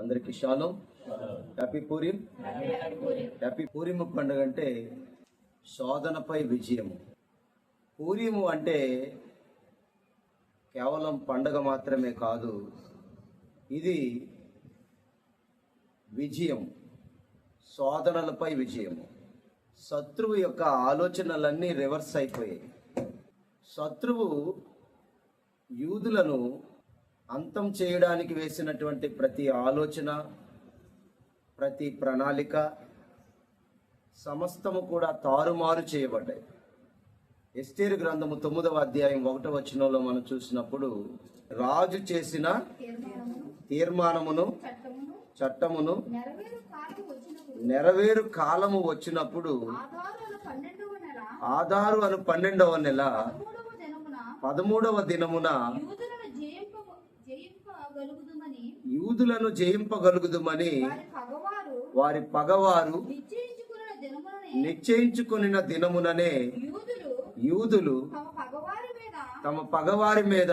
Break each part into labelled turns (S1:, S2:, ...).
S1: అందరికీ shalom. Happy Purim. Happy పూరిము పండుగ అంటే శోధనపై విజయము. పూరిము అంటే కేవలం పండుగ మాత్రమే కాదు, ఇది విజయం, శోధనలపై విజయము. శత్రువు యొక్క ఆలోచనలన్నీ రివర్స్ అయిపోయాయి. శత్రువు యూదులను అంతం చేయడానికి వేసినటువంటి ప్రతి ఆలోచన, ప్రతి ప్రణాళిక సమస్తము కూడా తారుమారు చేయబడ్డాయి. ఎస్తేరు గ్రంథము 9వ అధ్యాయం 1వ వచనంలో మనం చూసినప్పుడు, రాజు చేసిన తీర్మానమును చట్టమును నెరవేరు కాలము వచ్చినప్పుడు ఆదారు అను 12వ నెల 13వ దినమున యూదులను జయింపగలుగుదుమని వారి పగవారు నిశ్చయించుకొనిన దినముననే యూదులు తమ పగవారి మీద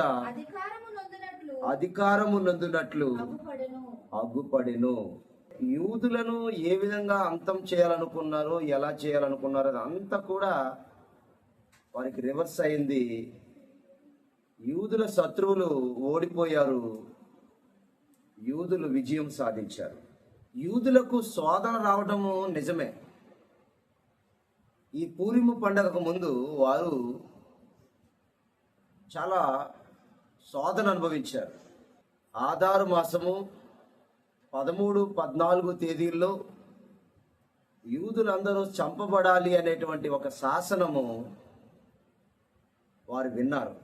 S1: అధికారము నొందినట్లు అగ్గుపడెను. యూదులను ఏ విధంగా అంతం చేయాలనుకున్నారో, ఎలా చేయాలనుకున్నారో అదంతా కూడా వారికి రివర్స్ అయింది. యూదుల శత్రువులు ఓడిపోయారు, యూదులు విజయం సాధించారు. యూదులకు శోధన రావడము నిజమే. ఈ పూరిము పండగకు ముందు వారు చాలా శోధన అనుభవించారు. ఆదారు మాసము 13, 14 తేదీల్లో యూదులందరూ చంపబడాలి అనేటువంటి ఒక శాసనము వారు విన్నారు.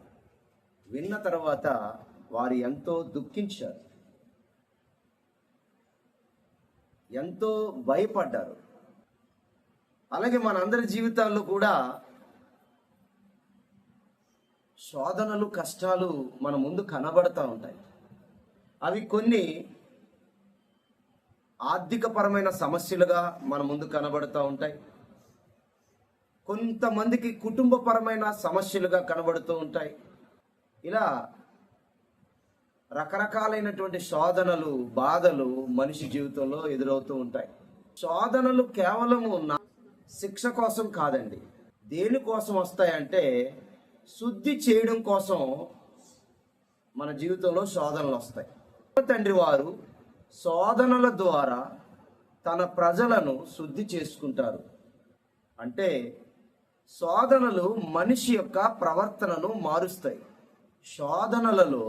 S1: విన్న తర్వాత వారు ఎంతో దుఃఖించారు, ఎంతో భయపడ్డారు. అలాగే మనందరి జీవితాల్లో కూడా శోధనలు, కష్టాలు మన ముందు కనబడతా ఉంటాయి. అవి కొన్ని ఆర్థికపరమైన సమస్యలుగా మన ముందు కనబడుతూ ఉంటాయి, కొంతమందికి కుటుంబపరమైన సమస్యలుగా కనబడుతూ ఉంటాయి. ఇలా రకరకాలైనటువంటి శోధనలు, బాధలు మనిషి జీవితంలో ఎదురవుతూ ఉంటాయి. శోధనలు కేవలము శిక్ష కోసం కాదండి. దేనికోసం వస్తాయంటే శుద్ధి చేయడం కోసం మన జీవితంలో శోధనలు వస్తాయి. తండ్రి వారు శోధనల ద్వారా తన ప్రజలను శుద్ధి చేసుకుంటారు. అంటే శోధనలు మనిషి యొక్క ప్రవర్తనను మారుస్తాయి. శోధనలలో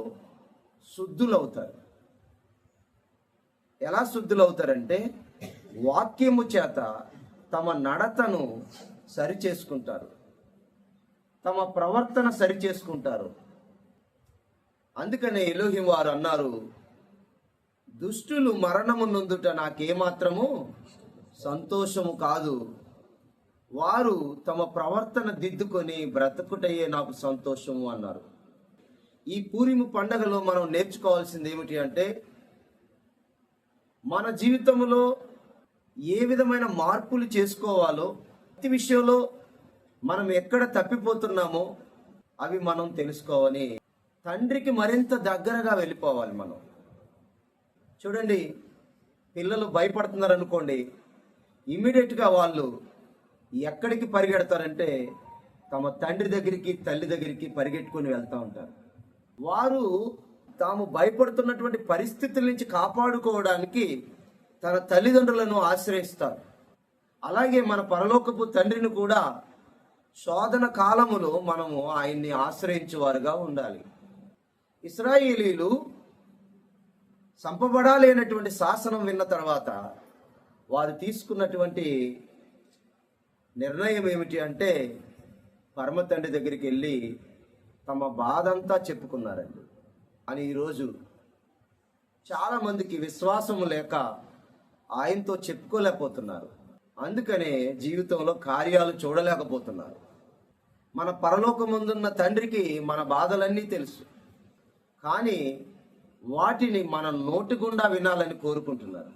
S1: శుద్ధులవుతారు. ఎలా శుద్ధులవుతారంటే వాక్యము చేత తమ నడతను సరిచేసుకుంటారు, తమ ప్రవర్తన సరిచేసుకుంటారు. అందుకనే ఎలోహిం వారు అన్నారు, దుష్టులు మరణము నొందుట నాకేమాత్రము సంతోషము కాదు, వారు తమ ప్రవర్తన దిద్దుకొని బ్రతుకుటయే నాకు సంతోషము అన్నారు. ఈ పూరిము పండగలో మనం నేర్చుకోవాల్సింది ఏమిటి అంటే, మన జీవితంలో ఏ విధమైన మార్పులు చేసుకోవాలో, ప్రతి విషయంలో మనం ఎక్కడ తప్పిపోతున్నామో అవి మనం తెలుసుకోవాలి. తండ్రికి మరింత దగ్గరగా వెళ్ళిపోవాలి మనం. చూడండి, పిల్లలు భయపడుతున్నారు అనుకోండి, ఇమ్మీడియట్గా వాళ్ళు ఎక్కడికి పరిగెడతారంటే తమ తండ్రి దగ్గరికి, తల్లి దగ్గరికి పరిగెట్టుకొని వెళ్తూ ఉంటారు. వారు తాము భయపడుతున్నటువంటి పరిస్థితుల నుంచి కాపాడుకోవడానికి తన తల్లిదండ్రులను ఆశ్రయిస్తారు. అలాగే మన పరలోకపు తండ్రిని కూడా శోధన కాలములో మనము ఆయన్ని ఆశ్రయించేవారుగా ఉండాలి. ఇశ్రాయేలీలు చంపబడాలి అనేటువంటి శాసనం విన్న తర్వాత వారు తీసుకున్నటువంటి నిర్ణయం ఏమిటి అంటే, పరమ తండ్రి దగ్గరికి వెళ్ళి తమ బాధంతా చెప్పుకున్నారండి. అని ఈరోజు చాలామందికి విశ్వాసము లేక ఆయనతో చెప్పుకోలేకపోతున్నారు. అందుకనే జీవితంలో కార్యాలు చూడలేకపోతున్నారు. మన పరలోకమందున్న తండ్రికి మన బాధలన్నీ తెలుసు, కానీ వాటిని మన నోటి గుండా వినాలని కోరుకుంటున్నారు.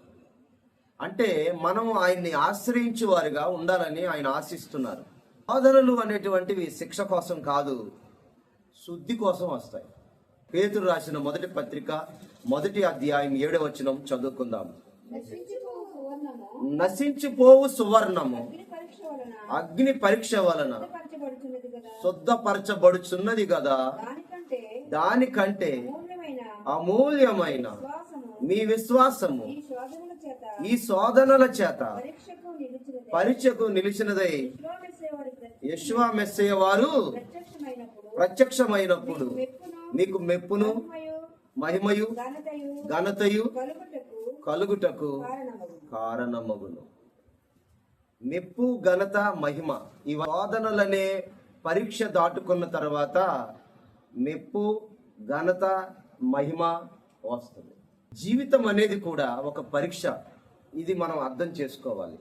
S1: అంటే మనం ఆయన్ని ఆశ్రయించే వారిగా ఉండాలని ఆయన ఆశిస్తున్నారు. శోధనలు అనేటువంటివి శిక్ష కోసం కాదు, శుద్ధి కోసం వస్తాయి. పేతురు రాసిన మొదటి పత్రిక 1వ అధ్యాయం 7వ వచనం చదువుకుందాం.
S2: నశించిపోవు సువర్ణము
S1: నశించిపోవు సువర్ణము
S2: అగ్ని పరీక్ష వలన
S1: అగ్ని పరీక్ష వలన
S2: శుద్ధపరచబడుచున్నది కదా,
S1: శుద్ధపరచబడుచున్నది కదా, దానికంటే అమూల్యమైన
S2: విశ్వాసము
S1: మీ విశ్వాసము
S2: ఈ శోధనల చేత
S1: ఈ శోధనల చేత
S2: పరీక్షకు నిలిచినదే.
S1: పరీక్షకు నిలిచినదై
S2: విశ్వాససేవాడు
S1: యెషువా మెస్సయ్య వారు ప్రత్యక్షమైనప్పుడు మీకు మెప్పును మహిమయు ఘనతయు కలుగుటకు కారణమగును. మెప్పు, ఘనత, మహిమ ఈ శోధనలనే పరీక్ష దాటుకున్న తర్వాత మెప్పు, ఘనత, మహిమ వస్తుంది. జీవితం అనేది కూడా ఒక పరీక్ష. ఇది మనం అర్థం చేసుకోవాలి.